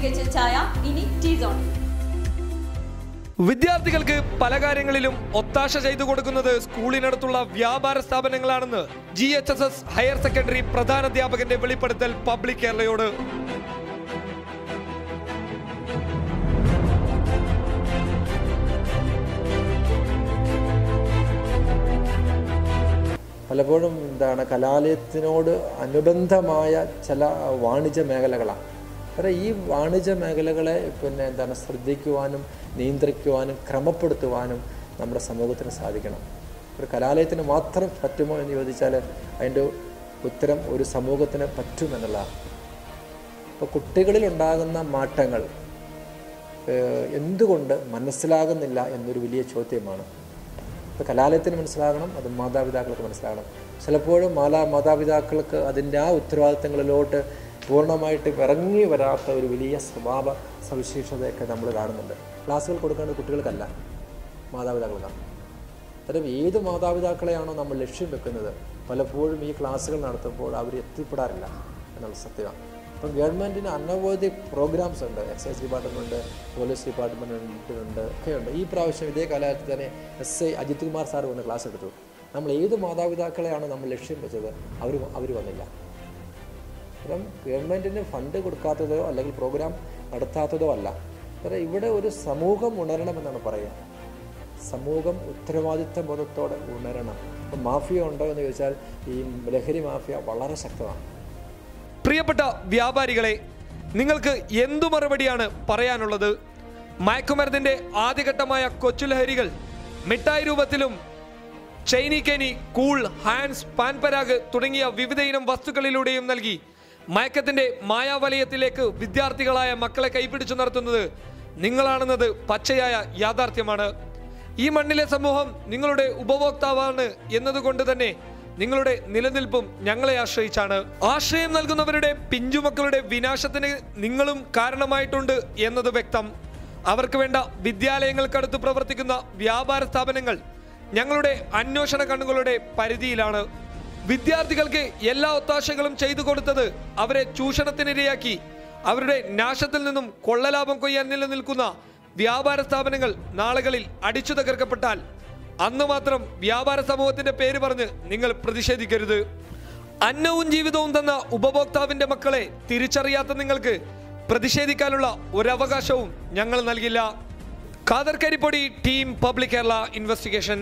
മികച്ച ചായ ഇനി ടീസോൺ. വിദ്യാർത്ഥികൾക്ക് പല കാര്യങ്ങളിലും ഒത്താശ ചെയ്തു കൊടുക്കുന്നത് സ്കൂളിനടുത്തുള്ള വ്യാപാര സ്ഥാപനങ്ങളാണെന്ന് GHSS ഹയർ സെക്കൻഡറി പ്രധാനാധ്യാപകന്റെ വെളിപ്പെടുത്തൽ പബ്ലിക് കേരളയോട്. പലപ്പോഴും കലാലയത്തിനോട് അനുബന്ധമായ ചില വാണിജ്യ മേഖലകളാണ്. കാരണം ഈ വാണിജ്യ മേഖലകളെ ശ്രദ്ധിക്കുവാനും നിയന്ത്രിക്കുവാനും ക്രമപ്പെടുത്തുവാനും നമ്മുടെ സമൂഹത്തിന് സാധിക്കണം. ഒരു കലാലയത്തിന് മാത്രം പറ്റുമോ എന്ന് ചോദിച്ചാൽ അതിൻ്റെ ഉത്തരം ഒരു സമൂഹത്തിന് പറ്റുമെന്നുള്ളതാണ്. ഇപ്പോൾ കുട്ടികളിലുണ്ടാകുന്ന മാറ്റങ്ങൾ എന്തുകൊണ്ട് മനസ്സിലാകുന്നില്ല എന്നൊരു വലിയ ചോദ്യമാണ്. ഇപ്പോൾ കലാലയത്തിന് മനസ്സിലാകണം, അത് മാതാപിതാക്കൾക്ക് മനസ്സിലാകണം. ചിലപ്പോഴും മാതാപിതാക്കൾക്ക് അതിൻ്റെ ആ ഉത്തരവാദിത്തങ്ങളിലോട്ട് പൂർണ്ണമായിട്ട് ഇറങ്ങി വരാത്ത ഒരു വലിയ സ്വഭാവ സവിശേഷതയൊക്കെ നമ്മൾ കാണുന്നുണ്ട്. ക്ലാസ്സുകൾ കൊടുക്കേണ്ടത് കുട്ടികൾക്കല്ല, മാതാപിതാക്കൾക്കാണ്. അത്തരം ഏത് മാതാപിതാക്കളെയാണോ നമ്മൾ ലക്ഷ്യം വെക്കുന്നത്, പലപ്പോഴും ഈ ക്ലാസ്സുകൾ നടത്തുമ്പോൾ അവർ എത്തിപ്പെടാറില്ല എന്നുള്ള സത്യമാണ്. ഇപ്പം ഗവൺമെൻറ്റിന് അനവധി പ്രോഗ്രാംസ് ഉണ്ട്. എക്സൈസ് ഡിപ്പാർട്ട്മെൻറ്റ്, പോലീസ് ഡിപ്പാർട്ട്മെൻറ്റുണ്ട്, ഒക്കെയുണ്ട്. ഈ പ്രാവശ്യം ഇതേ കാലഘട്ടത്തിൽ തന്നെ SI അജിത് കുമാർ സാർ വന്ന് ക്ലാസ് എടുത്തു. നമ്മൾ ഏത് മാതാപിതാക്കളെയാണോ നമ്മൾ ലക്ഷ്യം വെച്ചത്, അവർ വന്നില്ല. കാരണം ഗവൺമെൻറ്റിന് ഫണ്ട് കൊടുക്കാത്തതോ അല്ലെങ്കിൽ പ്രോഗ്രാം നടത്താത്തതോ അല്ല. കാരണം ഇവിടെ ഒരു സമൂഹം ഉണരണമെന്നാണ് പറയുക. സമൂഹം ഉത്തരവാദിത്ത ബോധത്തോടെ ഉണരണം. ഇപ്പം മാഫിയ ഉണ്ടോ എന്ന് ചോദിച്ചാൽ ഈ ലഹരി മാഫിയ വളരെ ശക്തമാണ്. പ്രിയപ്പെട്ട വ്യാപാരികളെ, നിങ്ങൾക്ക് എന്തു മറുപടിയാണ് പറയാനുള്ളത്? മയക്കുമരുന്നിന്റെ ആദ്യഘട്ടമായ കൊച്ചുലഹരികൾ മിഠായി രൂപത്തിലും ചൈനീക്കേനി, കൂൾ, ഹാൻസ്, പാൻപരാഗ് തുടങ്ങിയ വിവിധ ഇനം വസ്തുക്കളിലൂടെയും നൽകി മയക്കത്തിന്റെ മായാവലയത്തിലേക്ക് വിദ്യാർത്ഥികളായ മക്കളെ കൈപിടിച്ചു നടത്തുന്നത് നിങ്ങളാണെന്നത് പച്ചയായ യാഥാർത്ഥ്യമാണ്. ഈ മണ്ണിലെ സമൂഹം നിങ്ങളുടെ ഉപഭോക്താവാണ് എന്നതുകൊണ്ട് തന്നെ നിങ്ങളുടെ നിലനിൽപ്പും ഞങ്ങളെ ആശ്രയിച്ചാണ്. ആശ്രയം നൽകുന്നവരുടെ പിഞ്ചുമക്കളുടെ വിനാശത്തിന് നിങ്ങളും കാരണമായിട്ടുണ്ട് എന്നത് വ്യക്തം. അവർക്ക് വേണ്ട വിദ്യാലയങ്ങൾക്കടുത്ത് പ്രവർത്തിക്കുന്ന വ്യാപാര സ്ഥാപനങ്ങൾ ഞങ്ങളുടെ അന്വേഷണ കണ്ണുകളുടെ പരിധിയിലാണ്. വിദ്യാർത്ഥികൾക്ക് എല്ലാ ഒത്താശകളും ചെയ്തു കൊടുത്തത് അവരെ ചൂഷണത്തിനിരയാക്കി അവരുടെ നാശത്തിൽ നിന്നും കൊള്ളലാഭം കൊയ്യാൻ നിലനിൽക്കുന്ന വ്യാപാര സ്ഥാപനങ്ങൾ നാളുകളിൽ അടിച്ചു തകർക്കപ്പെട്ടാൽ അന്ന് മാത്രം വ്യാപാര സമൂഹത്തിന്റെ പേര് പറഞ്ഞ് നിങ്ങൾ പ്രതിഷേധിക്കരുത്. അന്നവും ജീവിതവും തന്ന ഉപഭോക്താവിന്റെ മക്കളെ തിരിച്ചറിയാത്ത നിങ്ങൾക്ക് പ്രതിഷേധിക്കാനുള്ള ഒരവകാശവും ഞങ്ങൾ നൽകില്ല. Khader Karippodi, team public Kerala investigation.